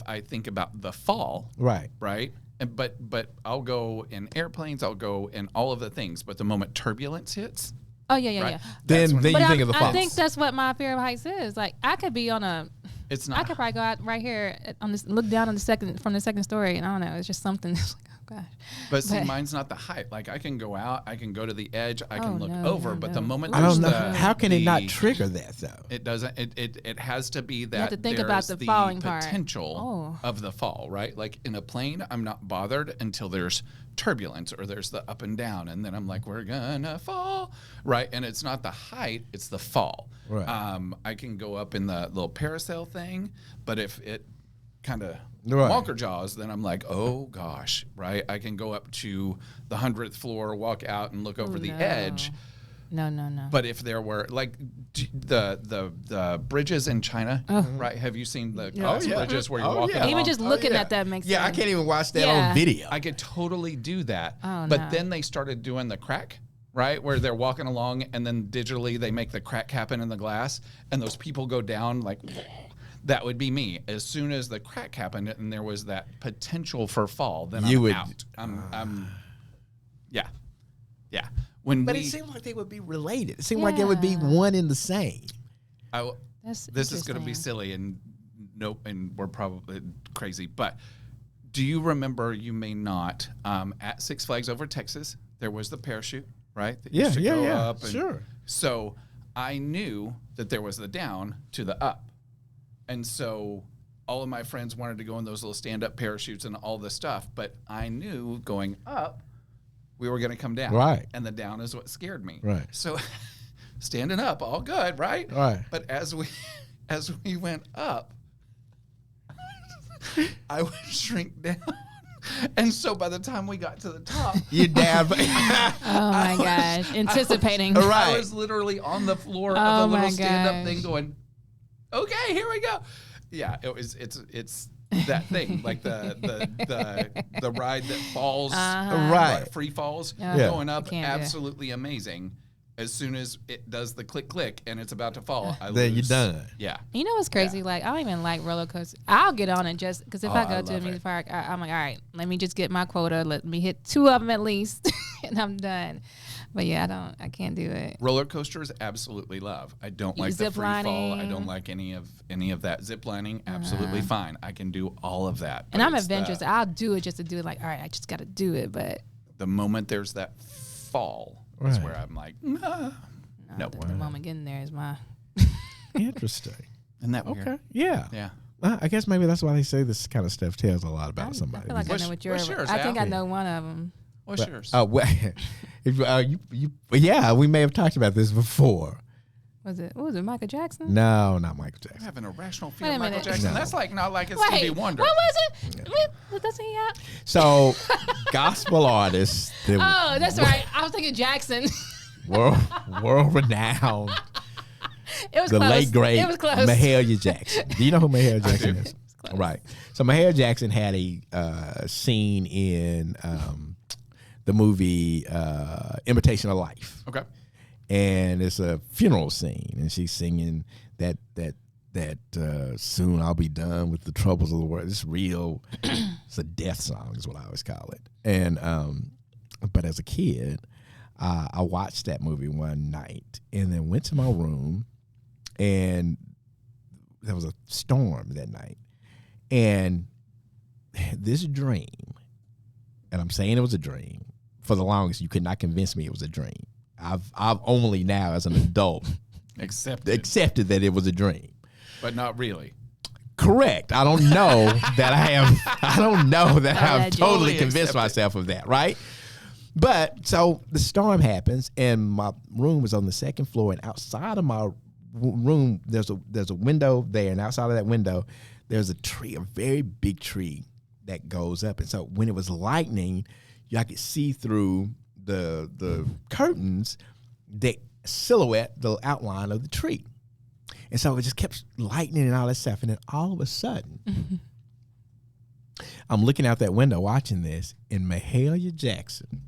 I think about the fall, Right. right? But I'll go in airplanes. I'll go in all of the things. But the moment turbulence hits, Oh yeah, right? yeah. that's when Then But you think of the I fall. think that's what my fear of heights is. Like I could be on a, it's I not. could probably go out right here on this, look down on the second story, and I don't know. It's just something. It's like, oh gosh. But see, But- mine's not the height. Like I can go out, I can go to the edge, I can Oh, look no, over. no, but no. the moment I don't there's know. the, How can it not the- trigger that though? It doesn't. It has to be that have to think about there's the falling part. potential Oh. of the fall, right? Like in a plane, I'm not bothered until there's turbulence or there's the up and down, and then I'm like, we're gonna fall, right? And it's not the height; it's the fall. Right. I can go up in the little parasail thing, but if it kind of Right. Walker jaws, then I'm like, oh gosh, right? I can go up to the 100th floor, walk out, and look over Oh, the no. edge. No. But if there were like the bridges in China, right? Have you seen the glass yeah. bridges where you're Oh, walking yeah. along? Even just looking at that makes Yeah, I sense. can't even watch that Yeah. on video. I could totally do that. Oh, but no. then they started doing the crack, right? Where they're walking along and then digitally they make the crack happen in the glass and those people go down like that would be me. As soon as the crack happened and there was that potential for fall, then You I'm would- out. Yeah. When But we, it seemed like they would be related. It seemed like it would be one and the same. this is going to be interesting. silly and we're probably crazy, but do you remember, you may not, at Six Flags Over Texas, there was the parachute, right? That used to go up and- sure. So I knew that there was the down to the up. And so all of my friends wanted to go in those little stand-up parachutes and all this stuff, but I knew going up, we were going to come down. Right. And the down is what scared me. Right. So standing up, all good, right? Right. But as we went up, I would shrink down. And so by the time we got to the top, You're down. Oh my gosh! Anticipating. Right. I was literally on the floor Oh of the my little stand-up gosh. thing going, okay, here we go. Yeah, it's that thing, like the ride that falls, Right. free falls, Yeah. going up, I can't do it. absolutely amazing. As soon as it does the click and it's about to fall, I Then you're lose. done. Yeah. You know what's crazy? Yeah. Like I don't even like roller coasters. I'll get on it just because if Oh, I go I to a love music it. park, I'm like, all right, let me just get my quota. Let me hit 2 of them at least, and I'm done. But yeah, I can't do it. Roller coasters, absolutely love. I don't like the Zip free fall. I lining. don't like any of that. Zip lining, absolutely fine. I can do all of that. And But I'm it's adventurous. I'll do it just to do it. Like, all right, I just got to do it. But The moment there's that fall, is Right. where I'm like, nah. No. the moment getting there is my. Interesting. Isn't that weird? Okay. Yeah. Yeah. I guess maybe that's why they say this kind of stuff tells a lot about I somebody. feel like What's- I know what what's yours. yours, I think Al? I know one of them. What's yours? Oh, well, yeah, we may have talked about this before. What was it? Michael Jackson? No, not Michael I'm Jackson. having a rational fear Wait a of Michael minute. Jackson. No. That's like not like it's Wait, Stevie what Wonder. was it? What doesn't he have? So, gospel artists, that Oh, that's right. I was thinking Jackson. world renowned, It was the close. late great It was close. Mahalia Jackson. Do you know who Mahalia Jackson do. is? Right. So Mahalia Jackson had a scene in the movie Imitation of Life. Okay. And it's a funeral scene, and she's singing that soon I'll be done with the troubles of the world. It's real. It's a death song, is what I always call it. And but as a kid, I watched that movie one night, and then went to my room, and there was a storm that night, and this dream, and I'm saying it was a dream. For the longest, you could not convince me it was a dream. I've only now as an adult accepted that it was a dream. But not really. Correct. I don't know that I've totally convinced myself of that, right? But so the storm happens, and my room was on the second floor, and outside of my room, there's a window there, and outside of that window, there's a tree, a very big tree that goes up. And so when it was lightning, I could see through the curtains the silhouette, the outline of the tree. And so it just kept lightning and all that stuff. And then all of a sudden, I'm looking out that window watching this, and Mahalia Jackson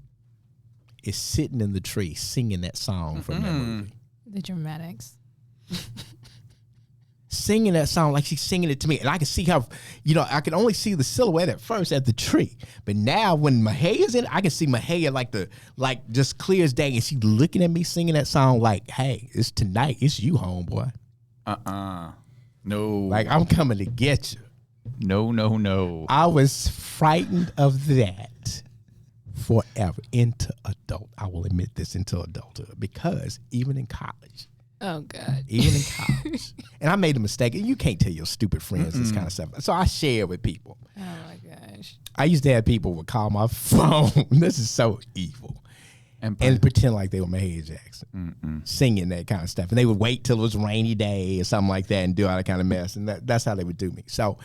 is sitting in the tree singing that song from that movie. The dramatics. Singing that song like she's singing it to me. And I can see how, I can only see the silhouette at first at the tree. But now when Mahalia's in it, I can see Mahalia like just clear as day. And she's looking at me singing that song like, hey, it's tonight. It's you, homeboy. No. Like, I'm coming to get you. No. I was frightened of that forever into adult. I will admit this, into adulthood, because even in college. Oh, God. Even in college. And I made a mistake. And you can't tell your stupid friends this kind of stuff. So I share with people. Oh, my gosh. I used to have people would call my phone. This is so evil. And pretend like they were Mahalia Jackson. Singing that kind of stuff. And they would wait till it was a rainy day or something like that and do all that kind of mess. And that's how they would do me. So,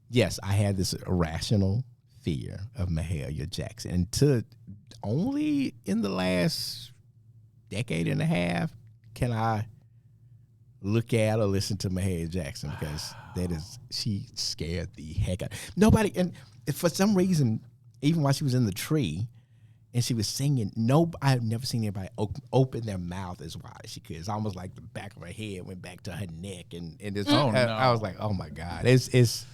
yes, I had this irrational fear of Mahalia Jackson. And only in the last decade and a half can I look at or listen to Mahalia Jackson, because she scared the heck out. Nobody, and for some reason, even while she was in the tree and she was singing, I've never seen anybody open their mouth as wide as she could. It's almost like the back of her head went back to her neck, and it's, I was like, oh my God, it's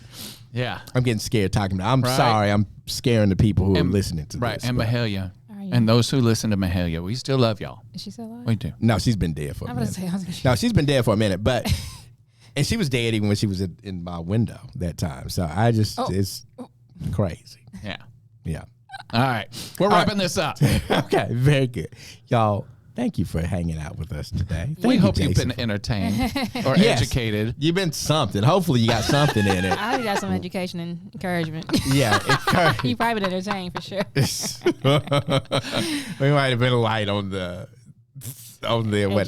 yeah. I'm getting scared talking about it. I'm sorry, I'm scaring the people who are listening to this. Right, and Mahalia. And those who listen to Mahalia, we still love y'all. Is she still alive? We do. No, she's been dead for a minute. No, she's been dead for a minute, but and she was dead even when she was in my window that time. So I just it's crazy. Yeah. All right, we're wrapping this up. Okay, very good, y'all. Thank you for hanging out with us today. We hope you've been entertained or educated. You've been something. Hopefully you got something in it. I got some education and encouragement. Yeah. You probably been entertained for sure. We might have been light on the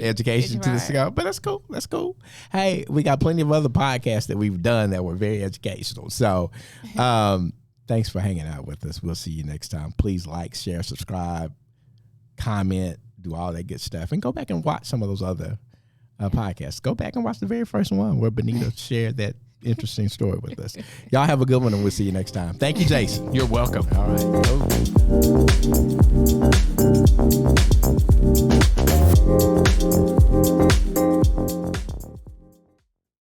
education to this ago, but that's cool. That's cool. Hey, we got plenty of other podcasts that we've done that were very educational. So thanks for hanging out with us. We'll see you next time. Please like, share, subscribe, comment, do all that good stuff, and go back and watch some of those other podcasts. Go back and watch the very first one where Benita shared that interesting story with us. Y'all have a good one, and we'll see you next time. Thank you, Jason. You're welcome. All right.